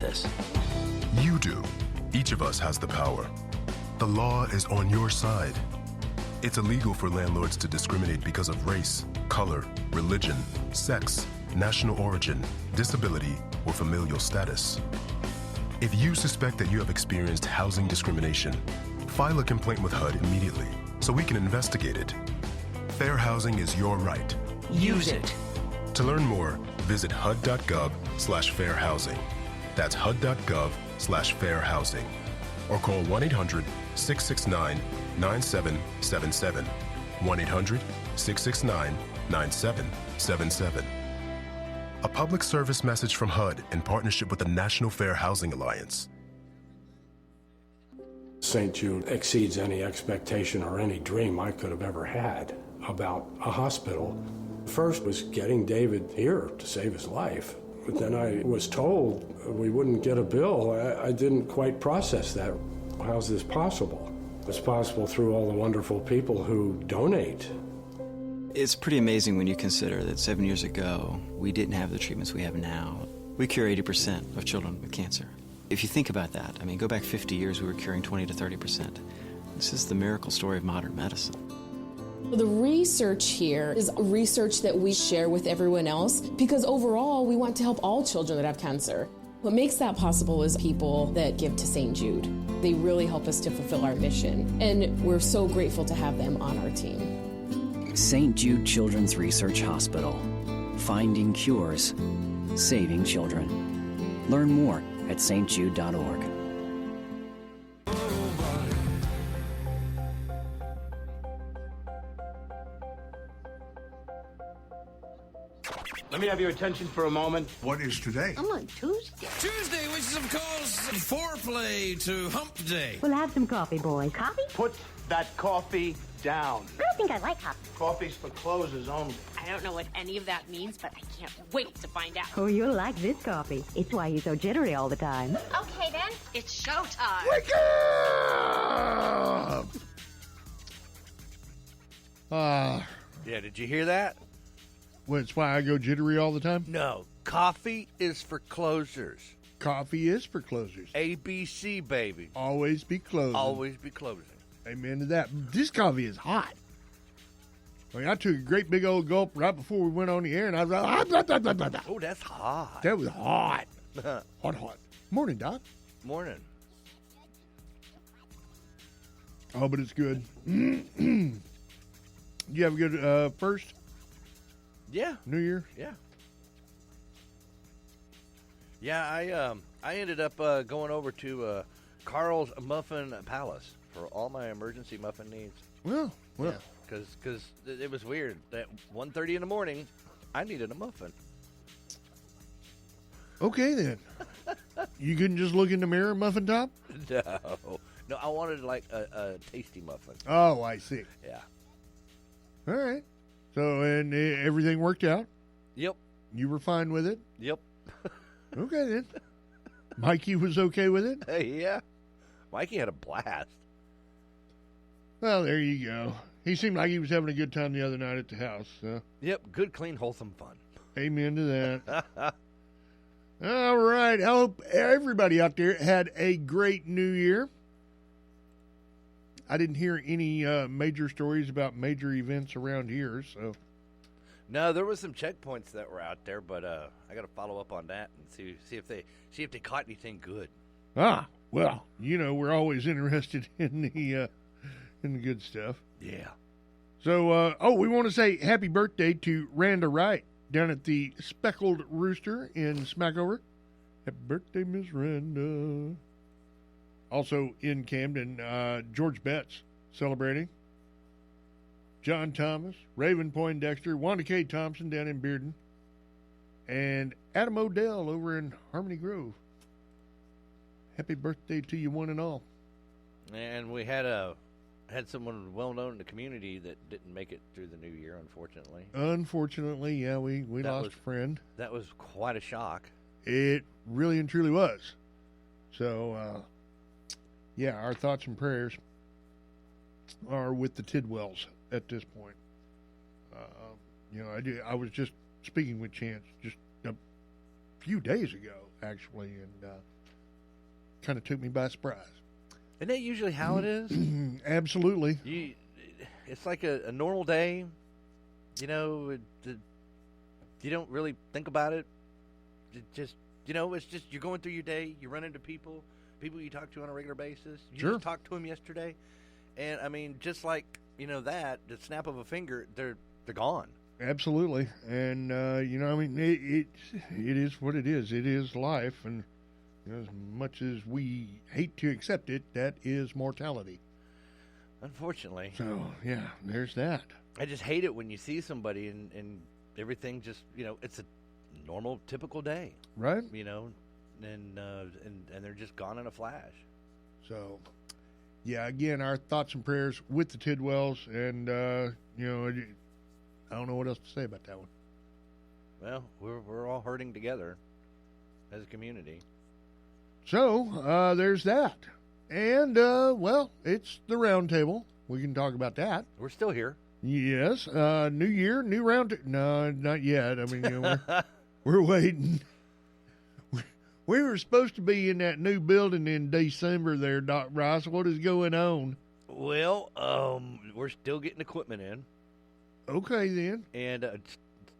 status. You do. Each of us has the power. The law is on your side. It's illegal for landlords to discriminate because of race, color, religion, sex, national origin, disability, or familial status. If you suspect that you have experienced housing discrimination, file a complaint with HUD immediately so we can investigate it. Fair housing is your right. Use it. To learn more, visit hud.gov/fairhousing. That's hud.gov/fairhousing. Or call 1-800-669-9777. 1-800-669-9777. A public service message from HUD in partnership with the National Fair Housing Alliance. St. Jude exceeds any expectation or any dream I could have ever had about a hospital. First was getting David here to save his life. But then I was told we wouldn't get a bill. I didn't quite process that. How's this possible? It's possible through all the wonderful people who donate. It's pretty amazing when you consider that 7 years ago, we didn't have the treatments we have now. We cure 80% of children with cancer. If you think about that, I mean, go back 50 years, we were curing 20 to 30%. This is the miracle story of modern medicine. The research here is research that we share with everyone else because overall, we want to help all children that have cancer. What makes that possible is people that give to St. Jude. They really help us to fulfill our mission, and we're so grateful to have them on our team. St. Jude Children's Research Hospital. Finding cures. Saving children. Learn more at stjude.org. Let me have your attention for a moment. What is today? I'm on Tuesday. Tuesday, which is, of course, foreplay to hump day. We'll have some coffee, boys. Coffee? Put that coffee down. I don't think I like coffee. Coffee's for closers only. I don't know what any of that means, but I can't wait to find out. Oh, you'll like this coffee. It's why you're so jittery all the time. Okay, then. It's showtime. Wake up! Yeah, did you hear that? Well, it's why I go jittery all the time? No, coffee is for closers. Coffee is for closers. ABC, baby. Always be closing. Always be closing. Amen to that. This coffee is hot. I mean, I took a great big old gulp right before we went on the air, and I was like, oh, that's hot. That was hot. Hot. Morning, Doc. Morning. Oh, but it's good. You have a good first? Yeah. New Year? Yeah. Yeah, I ended up going over to Carl's Muffin Palace for all my emergency muffin needs. Well. Because it was weird. At 1:30 in the morning, I needed a muffin. Okay, then. You couldn't just look in the mirror, muffin top? No, I wanted like a tasty muffin. Oh, I see. Yeah. All right. So, and everything worked out? Yep. You were fine with it? Yep. Okay, then. Mikey was okay with it? Yeah. Mikey had a blast. Well, there you go. He seemed like he was having a good time the other night at the house. So. Yep. Good, clean, wholesome fun. Amen to that. All right. I hope everybody out there had a great New Year. I didn't hear any major stories about major events around here, so. No, there was some checkpoints that were out there, but I got to follow up on that and see if they caught anything good. Ah, well, we're always interested in the good stuff. Yeah. So, we want to say happy birthday to Randa Wright down at the Speckled Rooster in Smackover. Happy birthday, Miss Randa. Also in Camden, George Betts celebrating. John Thomas, Raven Poindexter, Wanda K. Thompson down in Bearden, and Adam Odell over in Harmony Grove. Happy birthday to you one and all. And we had someone well known in the community that didn't make it through the new year, unfortunately. Unfortunately, yeah, we lost a friend. That was quite a shock. It really and truly was. So, yeah, our thoughts and prayers are with the Tidwells at this point. I was just speaking with Chance just a few days ago, actually, and kind of took me by surprise. Isn't that usually how it is? Absolutely. It's like a normal day. You know, you don't really think about it. It's just you're going through your day. You run into people you talk to on a regular basis. You Sure. just talked to them yesterday. And, I mean, just like, that, the snap of a finger, they're gone. Absolutely. And, it is what it is. It is life. And as much as we hate to accept it, that is mortality. Unfortunately. So, yeah, there's that. I just hate it when you see somebody and everything just, it's a normal, typical day. Right. And they're just gone in a flash. So, yeah, again, our thoughts and prayers with the Tidwells. And, I don't know what else to say about that one. Well, we're all hurting together as a community. So, there's that. And, it's the roundtable. We can talk about that. We're still here. Yes. New year, new round. No, not yet. I mean, we're waiting. We were supposed to be in that new building in December there, Doc Bryce. What is going on? Well, we're still getting equipment in. Okay, then. And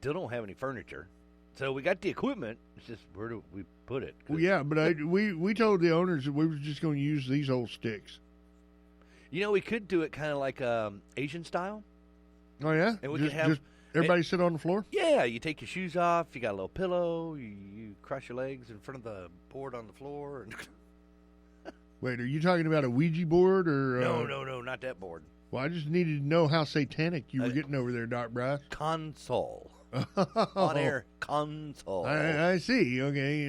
still don't have any furniture. So we got the equipment. It's just where do we put it? Well, yeah, but we told the owners that we were just going to use these old sticks. We could do it kind of like Asian style. Oh, yeah? And we could have... Just everybody sit on the floor? Yeah, you take your shoes off. You got a little pillow. You cross your legs in front of the board on the floor. And Wait, are you talking about a Ouija board or? No, not that board. Well, I just needed to know how satanic you were getting over there, Doc Bryce. Console. On-air console. I see. Okay,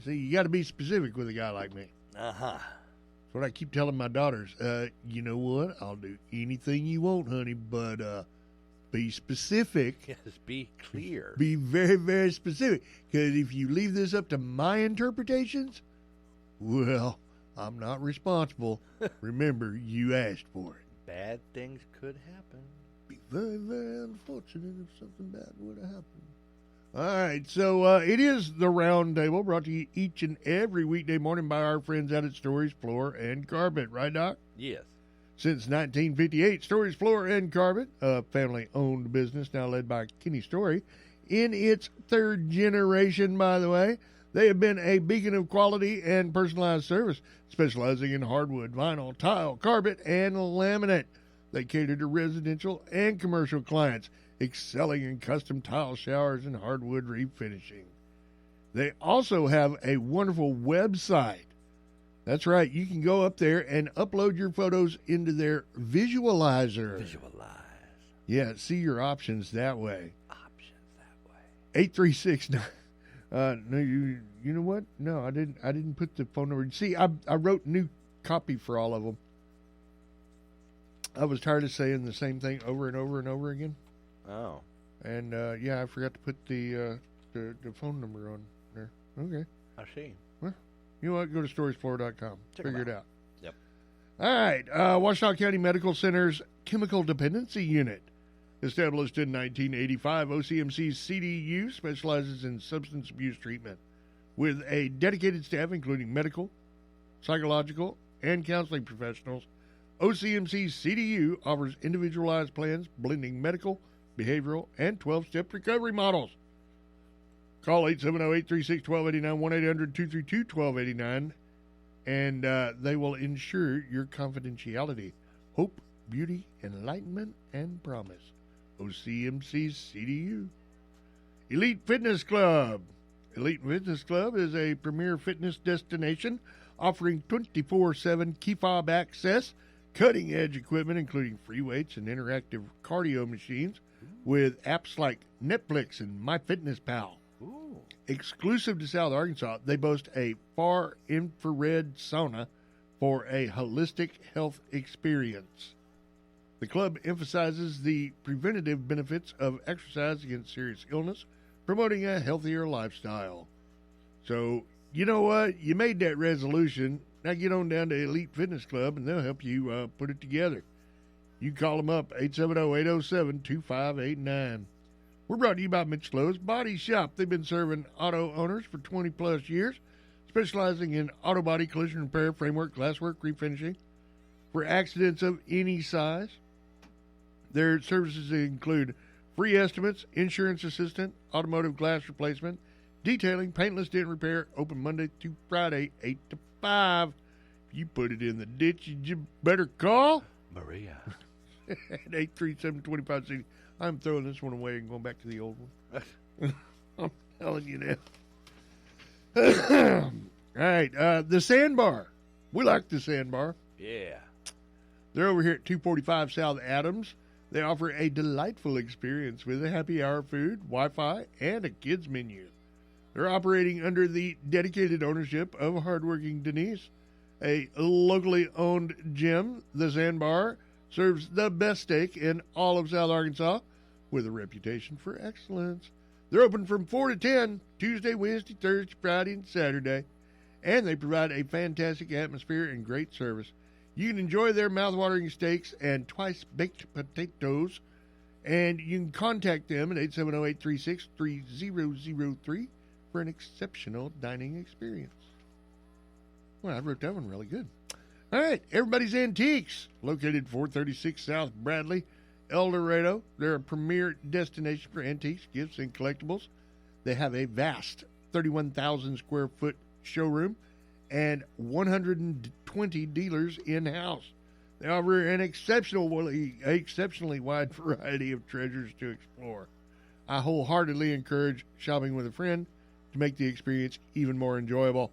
you got to be specific with a guy like me. Uh-huh. That's what I keep telling my daughters. You know what? I'll do anything you want, honey, but be specific. Yes, be clear. Be very, very specific. Because if you leave this up to my interpretations, well, I'm not responsible. Remember, you asked for it. Bad things could happen. Be very, very unfortunate if something bad would have happened. All right, so it is the Round Table, brought to you each and every weekday morning by our friends out at Stories Floor and Carpet. Right, Doc? Yes. Since 1958, Stories Floor and Carpet, a family-owned business now led by Kenny Story, in its third generation, by the way. They have been a beacon of quality and personalized service, specializing in hardwood, vinyl, tile, carpet, and laminate. They cater to residential and commercial clients, excelling in custom tile showers and hardwood refinishing. They also have a wonderful website. That's right. You can go up there and upload your photos into their visualizer. Visualize. Yeah, see your options that way. 836. No, you know what? No, I didn't put the phone number. See, I wrote new copy for all of them. I was tired of saying the same thing over and over and over again. Oh. And I forgot to put the phone number on there. Okay. I see. Well, you know what? Go to storiesfloor.com. Figure it out. Yep. All right. Washtenaw County Medical Center's Chemical Dependency Unit. Established in 1985, OCMC's CDU specializes in substance abuse treatment with a dedicated staff including medical, psychological, and counseling professionals. OCMC's CDU offers individualized plans blending medical, behavioral, and 12-step recovery models. Call 870-836-1289, 1-800-232-1289, and they will ensure your confidentiality, hope, beauty, enlightenment, and promise. OCMC's CDU. Elite Fitness Club. Elite Fitness Club is a premier fitness destination offering 24/7 key fob access, cutting-edge equipment including free weights and interactive cardio machines with apps like Netflix and MyFitnessPal. Ooh. Exclusive to South Arkansas, they boast a far infrared sauna for a holistic health experience. The club emphasizes the preventative benefits of exercise against serious illness, promoting a healthier lifestyle. So, you know what? You made that resolution. Now get on down to Elite Fitness Club, and they'll help you put it together. You call them up, 870-807-2589. We're brought to you by Mitch Lowe's Body Shop. They've been serving auto owners for 20-plus years, specializing in auto body collision repair, framework, glasswork, refinishing for accidents of any size. Their services include free estimates, insurance assistant, automotive glass replacement, detailing, paintless dent repair, open Monday through Friday, 8 to 5. If you put it in the ditch, you better call Maria at 837-2560. I'm throwing this one away and going back to the old one. I'm telling you now. All right, the Sandbar. We like the Sandbar. Yeah. They're over here at 245 South Adams. They offer a delightful experience with a happy hour food, Wi-Fi, and a kids menu. They're operating under the dedicated ownership of hardworking Denise, a locally owned gym. The Sandbar serves the best steak in all of South Arkansas with a reputation for excellence. They're open from 4 to 10, Tuesday, Wednesday, Thursday, Friday, and Saturday. And they provide a fantastic atmosphere and great service. You can enjoy their mouth-watering steaks and twice-baked potatoes. And you can contact them at 870-836-3003 for an exceptional dining experience. Well, I wrote that one really good. All right, Everybody's Antiques, located 436 South Bradley, El Dorado. They're a premier destination for antiques, gifts, and collectibles. They have a vast 31,000 square foot showroom and 120 dealers in-house. They offer an exceptionally wide variety of treasures to explore. I wholeheartedly encourage shopping with a friend to make the experience even more enjoyable.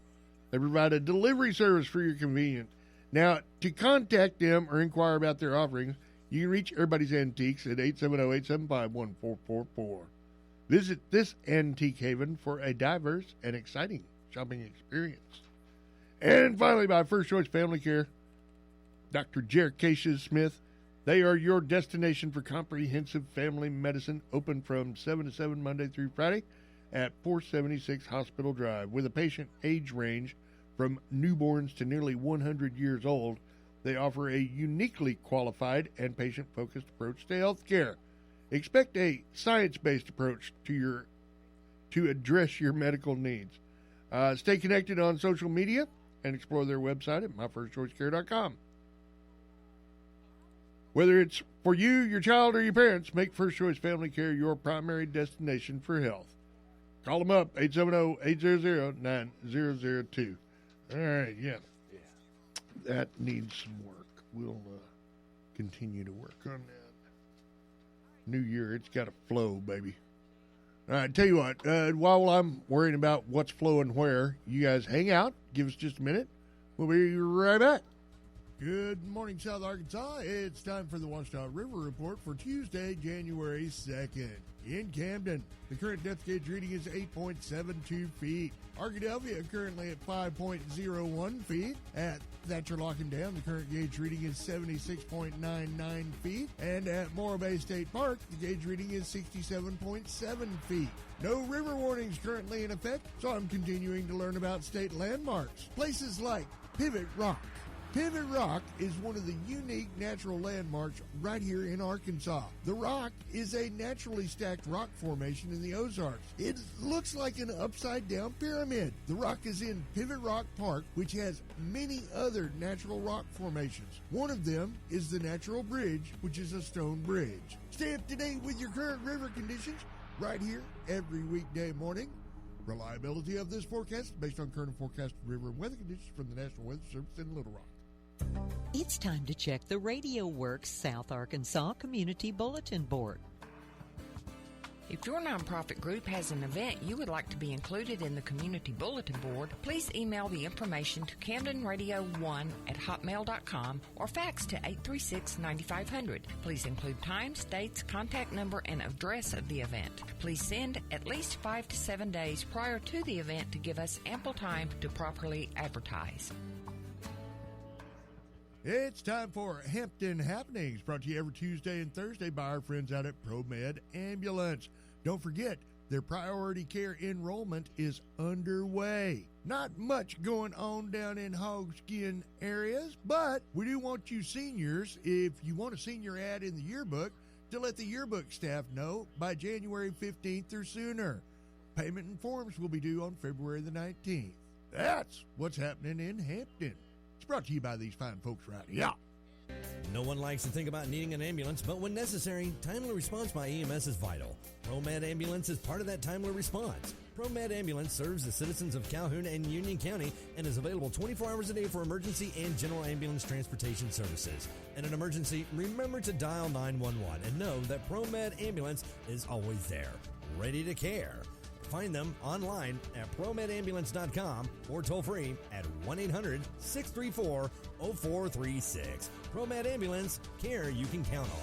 They provide a delivery service for your convenience. Now, to contact them or inquire about their offerings, you can reach Everybody's Antiques at 870-875-1444. Visit this antique haven for a diverse and exciting shopping experience. And finally, by First Choice Family Care, Dr. Jericasius Smith. They are your destination for comprehensive family medicine, open from 7 to 7 Monday through Friday at 476 Hospital Drive. With a patient age range from newborns to nearly 100 years old, they offer a uniquely qualified and patient-focused approach to health care. Expect a science-based approach to address your medical needs. Stay connected on social media and explore their website at myfirstchoicecare.com. Whether it's for you, your child, or your parents, make First Choice Family Care your primary destination for health. Call them up, 870-800-9002. All right, yeah. That needs some work. We'll continue to work on that. New year, it's got to flow, baby. All right, tell you what, while I'm worrying about what's flowing where, you guys hang out. Give us just a minute. We'll be right back. Good morning, South Arkansas. It's time for the Washita River Report for Tuesday, January 2nd. In Camden, the current depth gauge reading is 8.72 feet. Arkadelphia currently at 5.01 feet. At Thatcher Lock and Dam, the current gauge reading is 76.99 feet. And at Morro Bay State Park, the gauge reading is 67.7 feet. No river warnings currently in effect, so I'm continuing to learn about state landmarks. Places like Pivot Rock. Pivot Rock is one of the unique natural landmarks right here in Arkansas. The rock is a naturally stacked rock formation in the Ozarks. It looks like an upside-down pyramid. The rock is in Pivot Rock Park, which has many other natural rock formations. One of them is the Natural Bridge, which is a stone bridge. Stay up to date with your current river conditions right here every weekday morning. Reliability of this forecast is based on current forecasted river and weather conditions from the National Weather Service in Little Rock. It's time to check the Radio Works South Arkansas Community Bulletin Board. If your nonprofit group has an event you would like to be included in the Community Bulletin Board, please email the information to camdenradio1@hotmail.com or fax to 836-9500. Please include times, dates, contact number, and address of the event. Please send at least 5 to 7 days prior to the event to give us ample time to properly advertise. It's time for Hampton Happenings, brought to you every Tuesday and Thursday by our friends out at ProMed Ambulance. Don't forget, their priority care enrollment is underway. Not much going on down in Hogskin areas, but we do want you seniors, if you want a senior ad in the yearbook, to let the yearbook staff know by January 15th or sooner. Payment and forms will be due on February the 19th. That's what's happening in Hampton. It's brought to you by these fine folks right here. No one likes to think about needing an ambulance, but when necessary, timely response by EMS is vital. ProMed Ambulance is part of that timely response. ProMed Ambulance serves the citizens of Calhoun and Union County and is available 24 hours a day for emergency and general ambulance transportation services. In an emergency, remember to dial 911 and know that ProMed Ambulance is always there, ready to care. Find them online at promedambulance.com or toll free at 1-800-634-0436. ProMed Ambulance, care you can count on.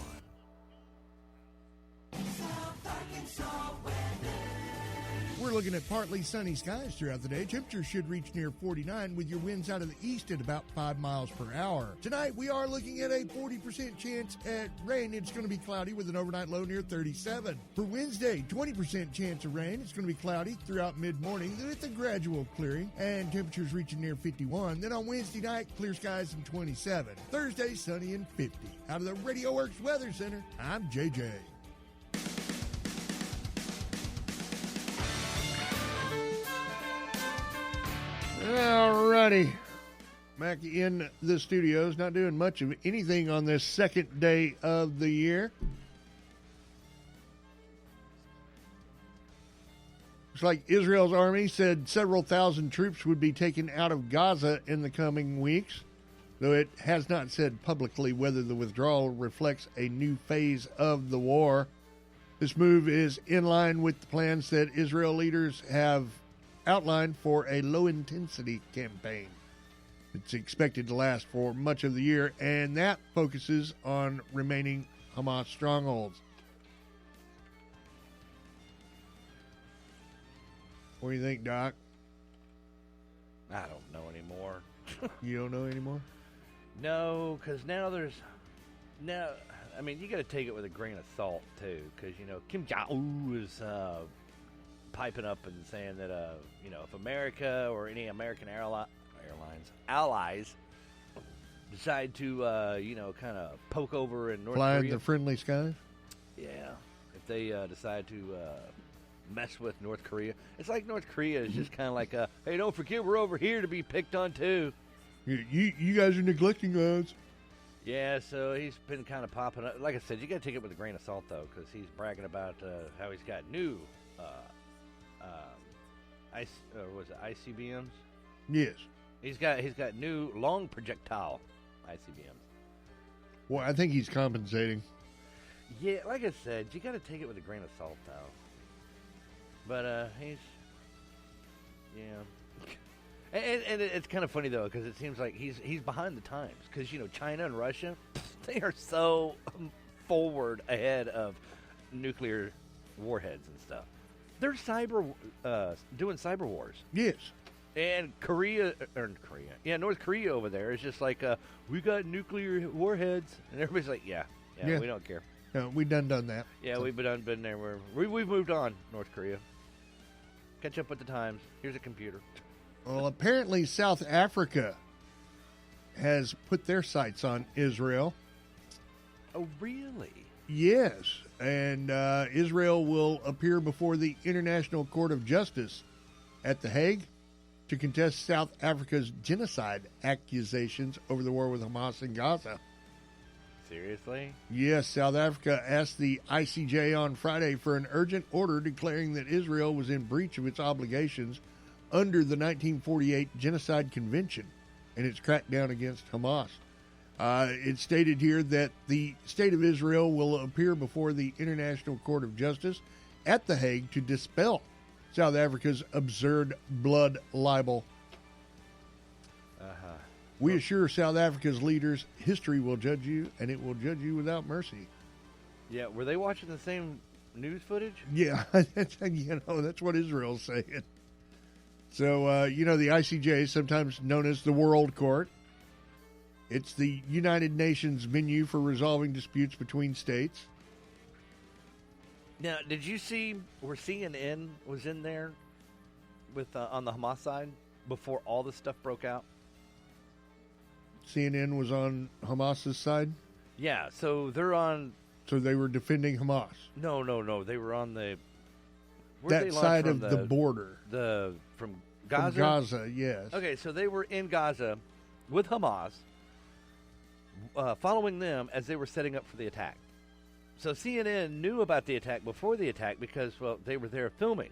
We're looking at partly sunny skies throughout the day. Temperatures should reach near 49 with your winds out of the east at about 5 miles per hour. Tonight, we are looking at a 40% chance at rain. It's going to be cloudy with an overnight low near 37. For Wednesday, 20% chance of rain. It's going to be cloudy throughout mid-morning with a gradual clearing and temperatures reaching near 51. Then on Wednesday night, clear skies and 27. Thursday, sunny and 50. Out of the Radio Works Weather Center, I'm JJ. Alrighty, back in the studios, not doing much of anything on this second day of the year. Looks like Israel's army said several thousand troops would be taken out of Gaza in the coming weeks, though it has not said publicly whether the withdrawal reflects a new phase of the war. This move is in line with the plans that Israel leaders have outlined for a low-intensity campaign. It's expected to last for much of the year, and that focuses on remaining Hamas strongholds. What do you think, Doc? I don't know anymore. You don't know anymore? No, because now I mean, you got to take it with a grain of salt, too, because, Kim Jong-un is piping up and saying that, if America or any American allies decide to, kind of poke over in North Fly Korea. in the friendly skies? Yeah. If they decide to mess with North Korea. It's like North Korea is just kind of like, hey, don't forget we're over here to be picked on, too. You guys are neglecting us. Yeah, so he's been kind of popping up. Like I said, you got to take it with a grain of salt, though, because he's bragging about how he's got new ICBMs? Yes. He's got new long projectile ICBMs. Well, I think he's compensating. Yeah, like I said, you got to take it with a grain of salt, though. But he's, and it's kind of funny though, because it seems like he's behind the times. Because China and Russia, they are so forward ahead of nuclear warheads and stuff. They're doing cyber wars. Yes. And North Korea over there is just like, we got nuclear warheads, and everybody's like, yeah, we don't care. No, we done that. Yeah, so. we've been there. We've moved on, North Korea. Catch up with the times. Here's a computer. Well, apparently South Africa has put their sights on Israel. Oh, really? Yes, and Israel will appear before the International Court of Justice at The Hague to contest South Africa's genocide accusations over the war with Hamas in Gaza. Seriously? Yes, South Africa asked the ICJ on Friday for an urgent order declaring that Israel was in breach of its obligations under the 1948 Genocide Convention and its crackdown against Hamas. It stated here that the State of Israel will appear before the International Court of Justice at The Hague to dispel South Africa's absurd blood libel. We assure South Africa's leaders history will judge you, and it will judge you without mercy. Yeah, were they watching the same news footage? Yeah, that's what Israel's saying. So, the ICJ, sometimes known as the World Court, it's the United Nations venue for resolving disputes between states. Now, did you see where CNN was in there with on the Hamas side before all this stuff broke out? CNN was on Hamas's side? Yeah, so they're on... So they were defending Hamas? No. They were on the... That side of the border. From Gaza? From Gaza, yes. Okay, so they were in Gaza with Hamas, following them as they were setting up for the attack. So CNN knew about the attack before the attack because, well, they were there filming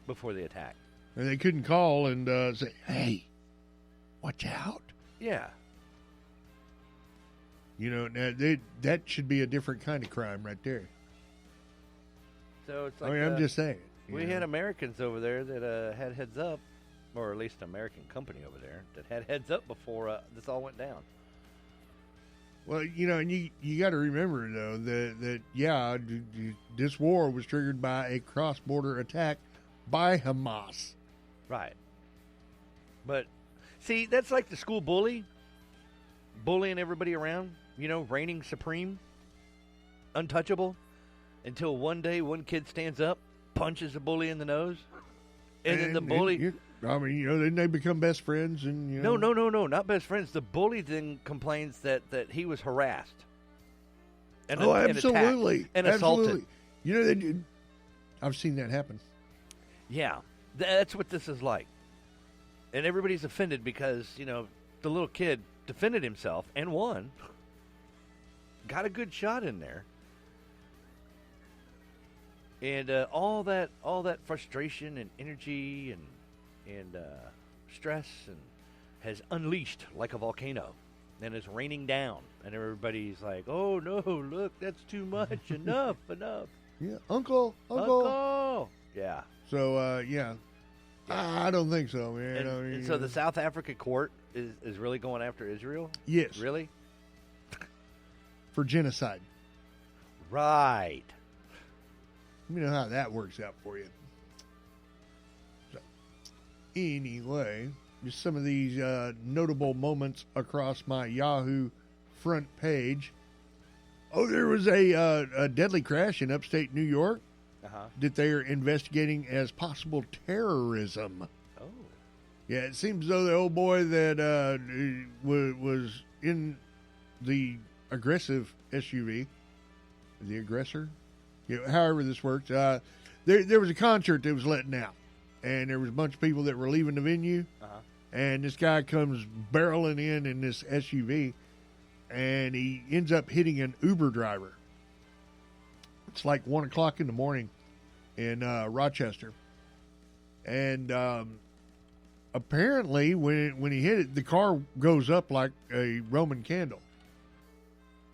before the attack. And they couldn't call and say, hey, watch out. Yeah. You know, now that should be a different kind of crime right there. So it's like, I mean, I'm just saying. We had Americans over there that had heads up, or at least an American company over there that had heads up before this all went down. Well, you know, and you got to remember, though, that this war was triggered by a cross-border attack by Hamas. Right. But, see, that's like the school bullying everybody around, you know, reigning supreme, untouchable, until one day one kid stands up, punches the bully in the nose, and then the bully... I mean, you know, then they become best friends, and you know. No, not best friends. The bully then complains that he was harassed. And absolutely, attacked and absolutely. assaulted. You know, I've seen that happen. Yeah, that's what this is like, and everybody's offended because you know the little kid defended himself and won, got a good shot in there, and all that frustration and energy and stress and has unleashed like a volcano and is raining down, and everybody's like, oh no, look, that's too much. enough Yeah, uncle. Yeah. So yeah, I don't think so, man. And so the South Africa court is really going after Israel? Yes. Really? For genocide. Right. Let me know how that works out for you. Anyway, just some of these notable moments across my Yahoo front page. Oh, there was a deadly crash in upstate New York that they are investigating as possible terrorism. Oh. Yeah, it seems as though the old boy that was in the aggressive SUV, the aggressor, however this works, there was a concert that was letting out. And there was a bunch of people that were leaving the venue. And this guy comes barreling in this SUV, and he ends up hitting an Uber driver. It's like 1 o'clock in the morning in Rochester. And apparently when he hit it, the car goes up like a Roman candle.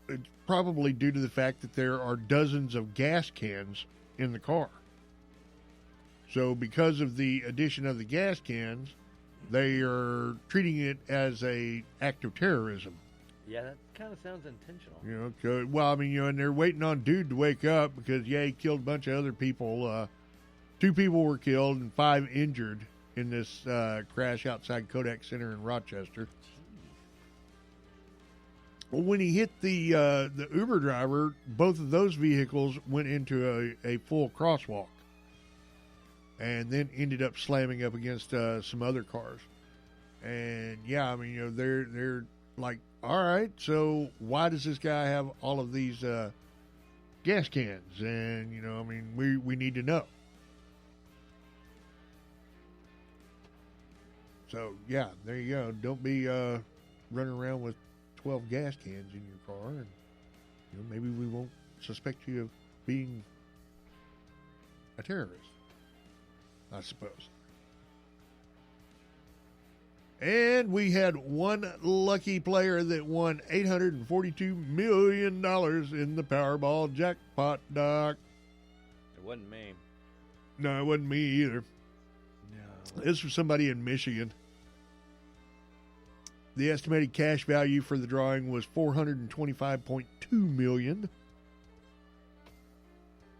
It's probably due to the fact that there are dozens of gas cans in the car. So because of the addition of the gas cans, they are treating it as a act of terrorism. Yeah, that kind of sounds intentional. You know, well, I mean, you know, and they're waiting on dude to wake up because, he killed a bunch of other people. 2 people were killed and 5 injured in this crash outside Kodak Center in Rochester. Well, when he hit the Uber driver, both of those vehicles went into a full crosswalk. And then ended up slamming up against some other cars. And I mean, you know, they're like, all right, so why does this guy have all of these gas cans? And you know, I mean, we need to know. So there you go. Don't be running around with 12 gas cans in your car, and you know, maybe we won't suspect you of being a terrorist, I suppose. And we had one lucky player that won $842 million in the Powerball jackpot, Doc. It wasn't me. No, it wasn't me either. No. This was somebody in Michigan. The estimated cash value for the drawing was $425.2 million.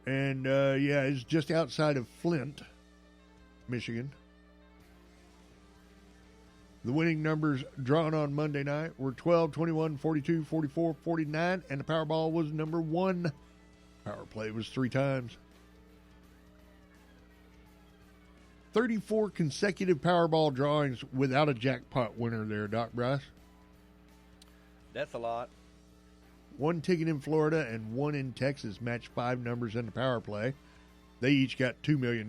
And, it's just outside of Flint, Michigan. The winning numbers drawn on Monday night were 12, 21, 42, 44, 49, and the Powerball was number 1. Power play was 3 times. 34 consecutive Powerball drawings without a jackpot winner there, Doc Bryce. That's a lot. 1 ticket in Florida and 1 in Texas matched 5 numbers in the power play. They each got $2 million.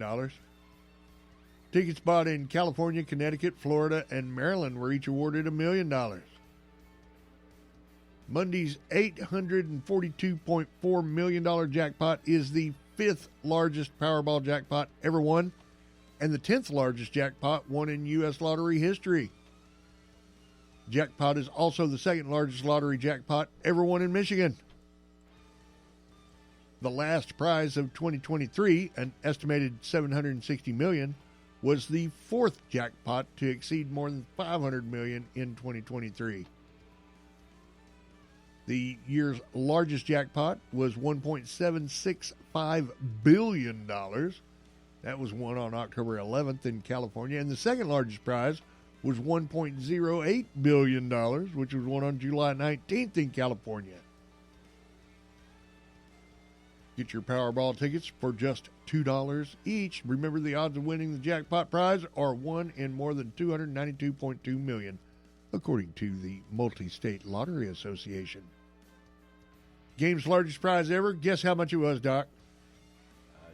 Tickets bought in California, Connecticut, Florida, and Maryland were each awarded $1 million. Monday's $842.4 million jackpot is the 5th largest Powerball jackpot ever won and the 10th largest jackpot won in U.S. lottery history. Jackpot is also the 2nd largest lottery jackpot ever won in Michigan. The last prize of 2023, an estimated $760 million, was the 4th jackpot to exceed more than $500 million in 2023. The year's largest jackpot was $1.765 billion. That was won on October 11th in California. And the second largest prize was $1.08 billion, which was won on July 19th in California. Get your Powerball tickets for just $2 each. Remember, the odds of winning the jackpot prize are 1 in more than 292.2 million, according to the Multi-State Lottery Association. Game's largest prize ever. Guess how much it was, Doc?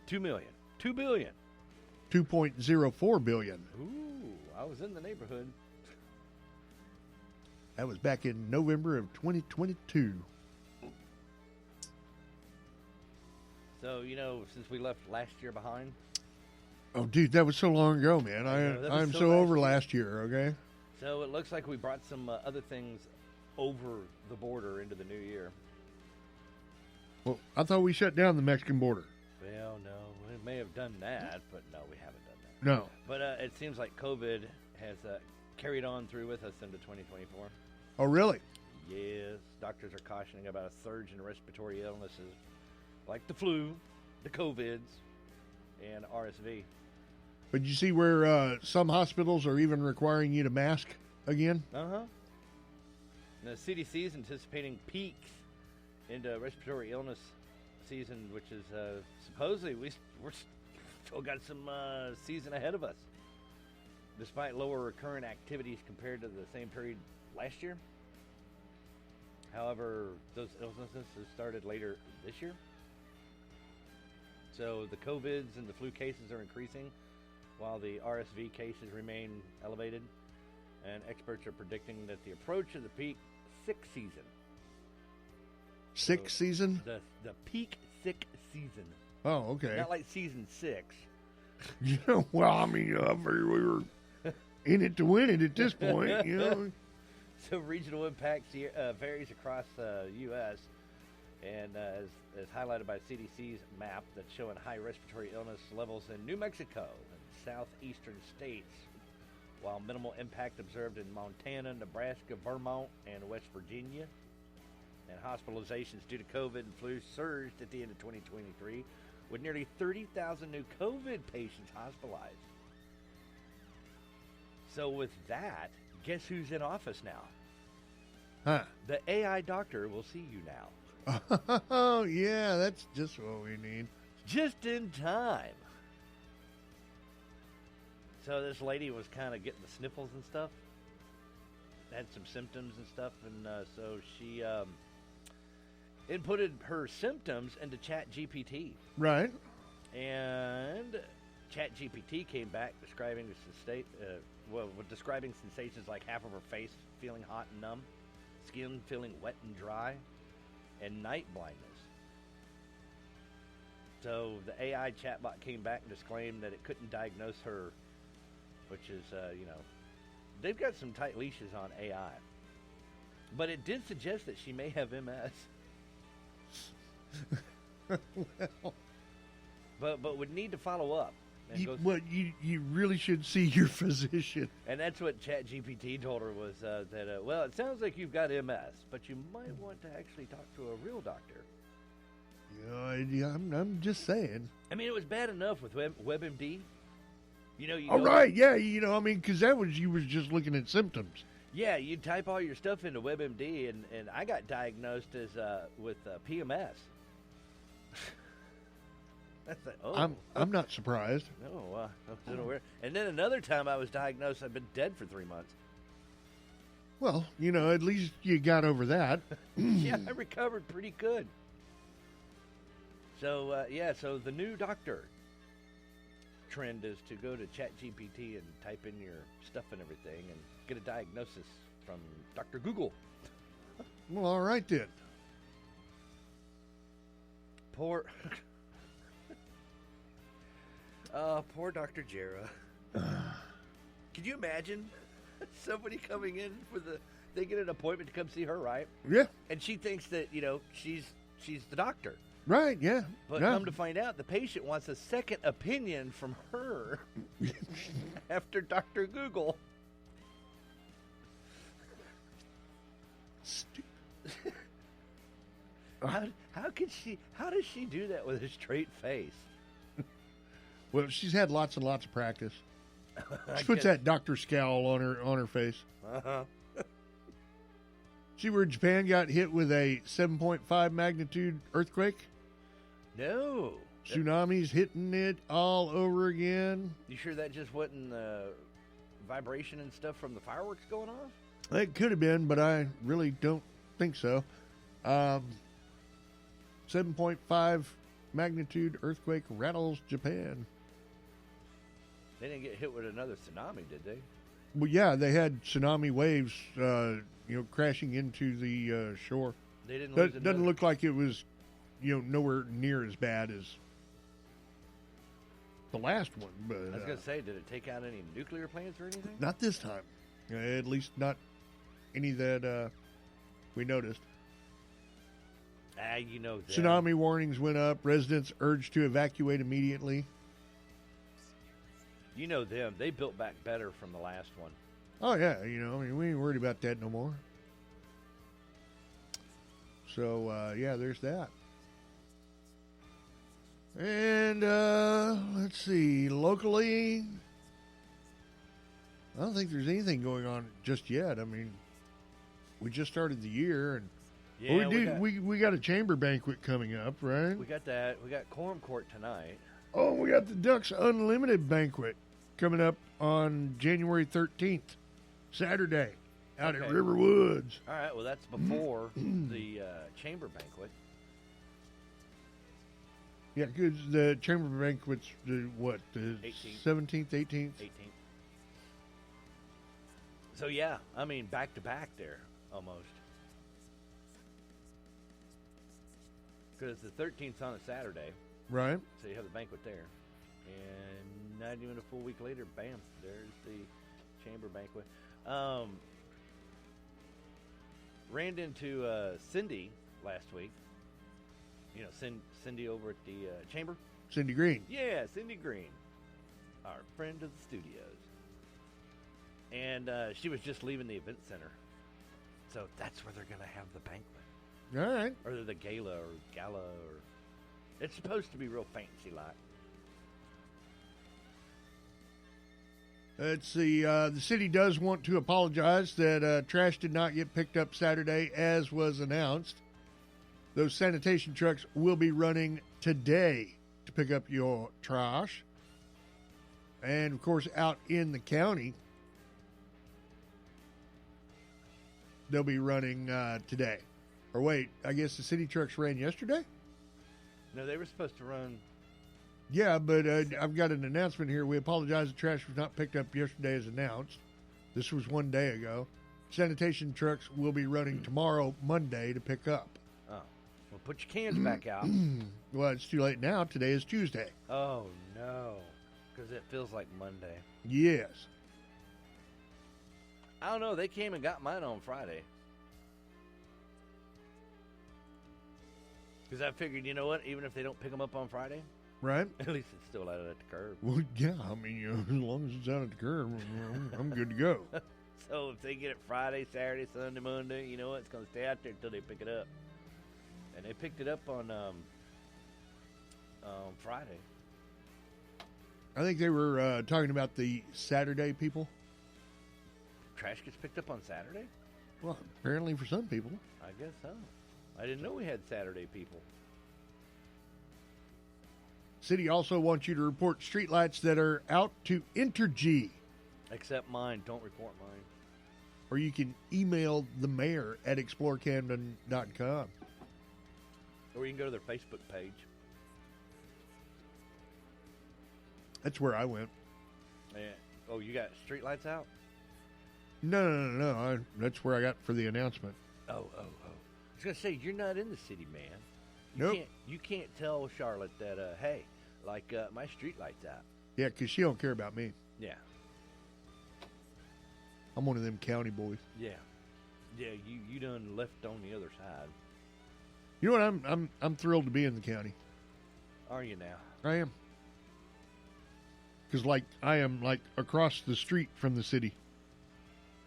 $2 million. $2 billion. $2.04 billion. Ooh, I was in the neighborhood. That was back in November of 2022. So, since we left last year behind. Oh, dude, that was so long ago, man. I'm so over last year, okay? So it looks like we brought some other things over the border into the new year. Well, I thought we shut down the Mexican border. Well, no, we may have done that, but no, we haven't done that. No. But it seems like COVID has carried on through with us into 2024. Oh, really? Yes. Doctors are cautioning about a surge in respiratory illnesses like the flu, the COVIDs, and RSV. But you see where some hospitals are even requiring you to mask again? Uh-huh. The CDC is anticipating peaks into respiratory illness season, which is supposedly we're still got some season ahead of us. Despite lower recurrent activities compared to the same period last year. However, those illnesses have started later this year. So the COVIDs and the flu cases are increasing, while the RSV cases remain elevated. And experts are predicting that the approach of the peak sick season. Season? The peak sick season. Oh, okay. Not like season 6. Well, I mean, I figured we were in it to win it at this point, So regional impacts varies across the U.S., and as highlighted by CDC's map that's showing high respiratory illness levels in New Mexico and southeastern states, while minimal impact observed in Montana, Nebraska, Vermont, and West Virginia. And hospitalizations due to COVID and flu surged at the end of 2023, with nearly 30,000 new COVID patients hospitalized. So with that, guess who's in office now? Huh. The AI doctor will see you now. Oh, yeah, that's just what we need. Just in time. So this lady was kind of getting the sniffles and stuff. Had some symptoms and stuff, and so she inputted her symptoms into ChatGPT. Right. And ChatGPT came back describing describing sensations like half of her face feeling hot and numb, skin feeling wet and dry, and night blindness. So the AI chatbot came back and disclaimed that it couldn't diagnose her, which is, they've got some tight leashes on AI. But it did suggest that she may have MS. Well, but would need to follow up. You really should see your physician. And that's what ChatGPT told her was that, it sounds like you've got MS, but you might want to actually talk to a real doctor. Yeah, I'm just saying. I mean, it was bad enough with WebMD. Because that was, you was just looking at symptoms. Yeah, you type all your stuff into WebMD, and I got diagnosed as with PMS. That's like, oh. I'm not surprised. No, I wasn't aware. And then another time I was diagnosed, I've been dead for 3 months. Well, at least you got over that. Yeah, I recovered pretty good. So, so the new doctor. trend is to go to ChatGPT and type in your stuff and everything and get a diagnosis from Dr. Google. Well, all right then. Poor Dr. Jera. Could you imagine somebody coming in they get an appointment to come see her, right? Yeah. And she thinks that, she's the doctor. Right, yeah. But yeah. come to find out, the patient wants a second opinion from her after Dr. Google. How does she do that with a straight face? Well, she's had lots and lots of practice. She puts that doctor scowl on her face. Uh-huh. See where Japan got hit with a 7.5 magnitude earthquake? No. Tsunamis hitting it all over again. You sure that just wasn't vibration and stuff from the fireworks going off? It could have been, but I really don't think so. 7.5 magnitude earthquake rattles Japan. They didn't get hit with another tsunami, did they? Well, yeah, they had tsunami waves, crashing into the shore. They didn't. Doesn't look like it was, nowhere near as bad as the last one. But I was gonna say, did it take out any nuclear plants or anything? Not this time. At least not any that we noticed. Tsunami warnings went up. Residents urged to evacuate immediately. You know them. They built back better from the last one. Oh, yeah. We ain't worried about that no more. So, there's that. And, let's see. Locally, I don't think there's anything going on just yet. I mean, we just started the year, and we got a chamber banquet coming up, right? We got that. We got Quorum Court tonight. Oh, we got the Ducks Unlimited banquet coming up on January 13th, Saturday, out at River Woods. All right, well, that's before the chamber banquet. Yeah, because the chamber banquet's the 17th, 18th? 18th. So, yeah, I mean, back-to-back there, almost. Because the 13th's on a Saturday. Right. So you have the banquet there. And not even a full week later, bam, there's the chamber banquet. Ran into Cindy last week. Cindy over at the chamber. Cindy Green. Yeah, Cindy Green. Our friend of the studios. And she was just leaving the event center. So that's where they're going to have the banquet. All right. Or the gala. It's supposed to be real fancy like. Let's see. The city does want to apologize that trash did not get picked up Saturday as was announced. Those sanitation trucks will be running today to pick up your trash. And, of course, out in the county, they'll be running today. Or wait, I guess the city trucks ran yesterday? No, they were supposed to run. Yeah, but I've got an announcement here. We apologize the trash was not picked up yesterday as announced. This was one day ago. Sanitation trucks will be running tomorrow, Monday, to pick up. Oh. Well, put your cans back out. Well, it's too late now. Today is Tuesday. Oh, no. Because it feels like Monday. Yes. I don't know. They came and got mine on Friday. Because I figured, you know what? Even if they don't pick them up on Friday, right? At least it's still out at the curb. Well, yeah. I mean, as long as it's out at the curb, I'm good to go. So if they get it Friday, Saturday, Sunday, Monday, you know what? It's going to stay out there until they pick it up. And they picked it up on Friday. I think they were talking about the Saturday people. Trash gets picked up on Saturday? Well, apparently for some people. I guess so. I didn't know we had Saturday people. City also wants you to report streetlights that are out to Entergy. Except mine. Don't report mine. Or you can email the mayor at explorecamden.com. Or you can go to their Facebook page. That's where I went. Yeah. Oh, you got street lights out? No. That's where I got for the announcement. Oh. I was going to say, you're not in the city, man. Nope. You can't tell Charlotte that, hey, like, my street light's out. Yeah, because she don't care about me. Yeah. I'm one of them county boys. Yeah. Yeah, you done left on the other side. You know what? I'm thrilled to be in the county. Are you now? I am. Because, I am, across the street from the city.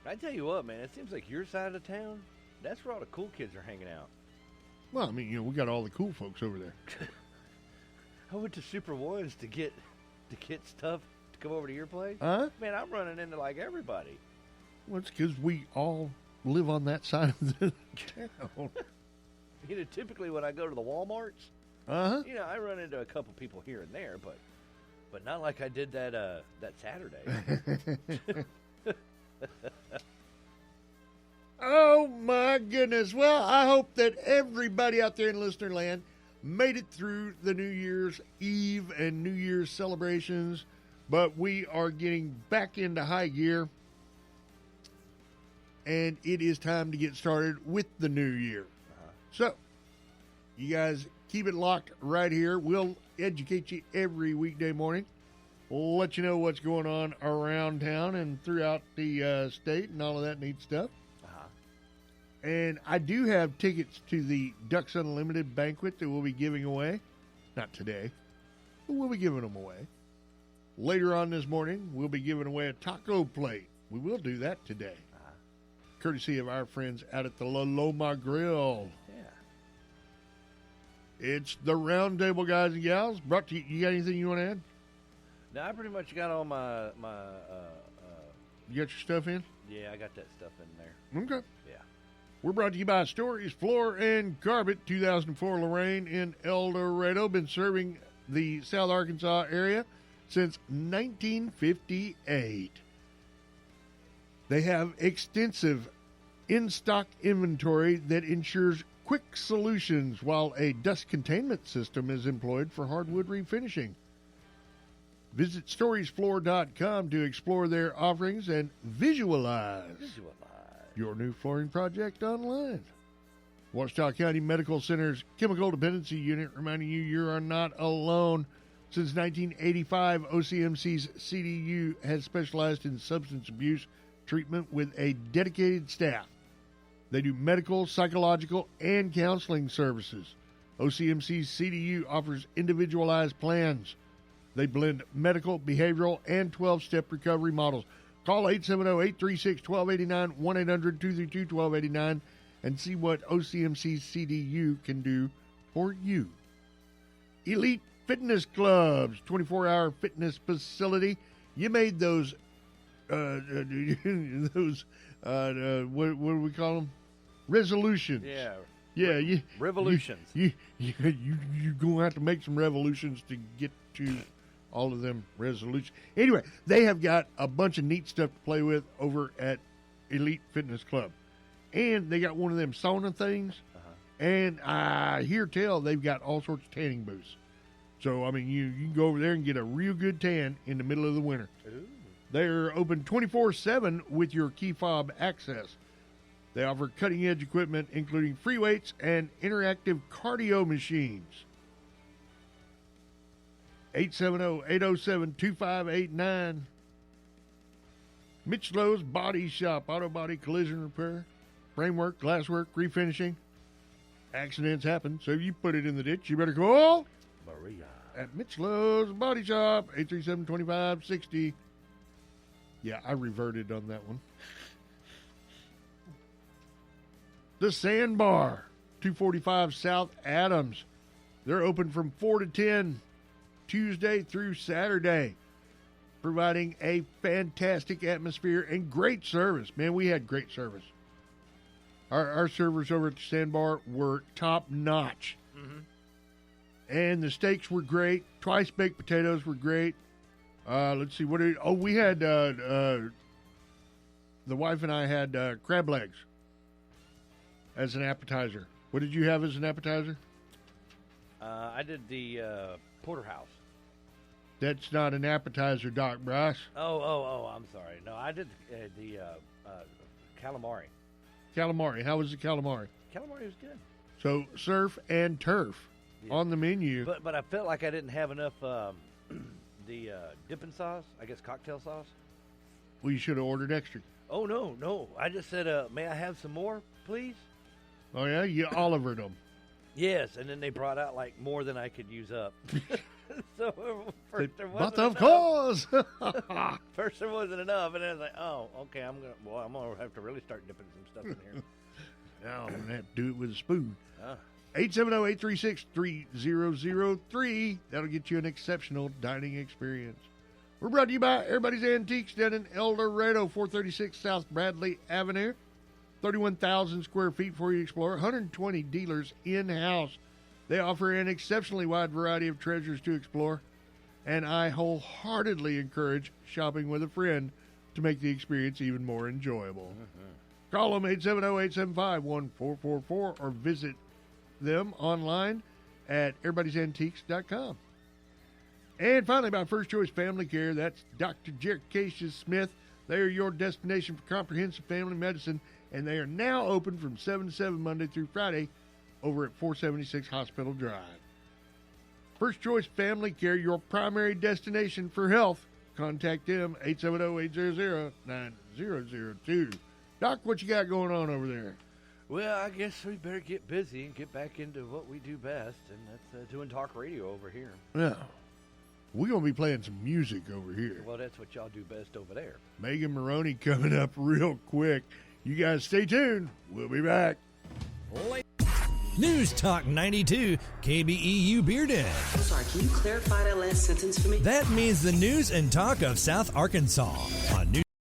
I tell you what, man, it seems like your side of town, that's where all the cool kids are hanging out. Well, I mean, we got all the cool folks over there. I went to Super Ones to get stuff to come over to your place. Huh? Man, I'm running into, everybody. Well, it's because we all live on that side of the town. Typically when I go to the Walmarts, I run into a couple people here and there, but not like I did that Saturday. Oh, my goodness. Well, I hope that everybody out there in listener land made it through the New Year's Eve and New Year's celebrations, but we are getting back into high gear, and it is time to get started with the new year. So, you guys keep it locked right here. We'll educate you every weekday morning. We'll let you know what's going on around town and throughout the state and all of that neat stuff. And I do have tickets to the Ducks Unlimited banquet that we'll be giving away. Not today, but we'll be giving them away. Later on this morning, we'll be giving away a taco plate. We will do that today. Courtesy of our friends out at the La Loma Grill. Yeah. It's the Roundtable, guys and gals. Brought to you. You got anything you want to add? No, I pretty much got all my you got your stuff in? Yeah, I got that stuff in there. Okay. Yeah. We're brought to you by Stories Floor and Carpet, 2004 Lorraine in El Dorado. Been serving the South Arkansas area since 1958. They have extensive in-stock inventory that ensures quick solutions while a dust containment system is employed for hardwood refinishing. Visit storiesfloor.com to explore their offerings and visualize your new flooring project online. Ouachita County Medical Center's Chemical Dependency Unit reminding you are not alone. Since 1985, OCMC's CDU has specialized in substance abuse treatment with a dedicated staff. They do medical, psychological, and counseling services. OCMC's CDU offers individualized plans. They blend medical, behavioral, and 12-step recovery models. Call 870-836-1289, 1-800-232-1289, and see what OCMC's CDU can do for you. Elite Fitness Clubs, 24-hour fitness facility. You made those, what do we call them? Resolutions. Yeah. Yeah. Revolutions. You're going to have to make some revolutions to get to all of them resolutions. Anyway, they have got a bunch of neat stuff to play with over at Elite Fitness Club. And they got one of them sauna things. And I hear tell they've got all sorts of tanning booths. So, I mean, you can go over there and get a real good tan in the middle of the winter. Ooh. They're open 24/7 with your key fob access. They offer cutting-edge equipment, including free weights and interactive cardio machines. 870-807-2589. Mitch Lowe's Body Shop, auto body collision repair, framework, glasswork, refinishing. Accidents happen, so if you put it in the ditch, you better call Maria at Mitch Lowe's Body Shop, 837-2560. Yeah, I reverted on that one. The Sandbar, 245 South Adams. They're open from 4 to 10, Tuesday through Saturday, providing a fantastic atmosphere and great service. Man, we had great service. Our servers over at the Sandbar were top-notch. Mm-hmm. And the steaks were great. Twice-baked potatoes were great. Let's see, we had, the wife and I had crab legs as an appetizer. What did you have as an appetizer? I did the porterhouse. That's not an appetizer, Doc Bryce. Oh, I'm sorry. No, I did the calamari. Calamari. How was the calamari? Calamari was good. So surf and turf on the menu. But I felt like I didn't have enough the dipping sauce. I guess cocktail sauce. Well, you should have ordered extra. Oh no! I just said, may I have some more, please? Oh yeah, you Olivered them. Yes, and then they brought out like more than I could use up. So first there wasn't But of enough. course. First there wasn't enough, and then I was like, oh, okay, I'm gonna have to really start dipping some stuff in here. Now I'm gonna have to do it with a spoon. 870-836-3003. That'll get you an exceptional dining experience. We're brought to you by Everybody's Antiques down in El Dorado, 436 South Bradley Avenue. 31,000 square feet for you explore. 120 dealers in-house. They offer an exceptionally wide variety of treasures to explore. And I wholeheartedly encourage shopping with a friend to make the experience even more enjoyable. Call them 870-875-1444 or visit them online at everybodysantiques.com. And finally, by First Choice Family Care, that's Dr. Jericasius Smith. They are your destination for comprehensive family medicine, and they are now open from 7 to 7 Monday through Friday over at 476 Hospital Drive. First Choice Family Care, your primary destination for health. Contact them, 870-800-9002. Doc, what you got going on over there? Well, I guess we better get busy and get back into what we do best, and that's doing talk radio over here. Yeah. We're going to be playing some music over here. Well, that's what y'all do best over there. Megan Maroney coming up real quick. You guys stay tuned. We'll be back. News Talk 92, KBEU Beer Den. I'm sorry, can you clarify that last sentence for me? That means the news and talk of South Arkansas on News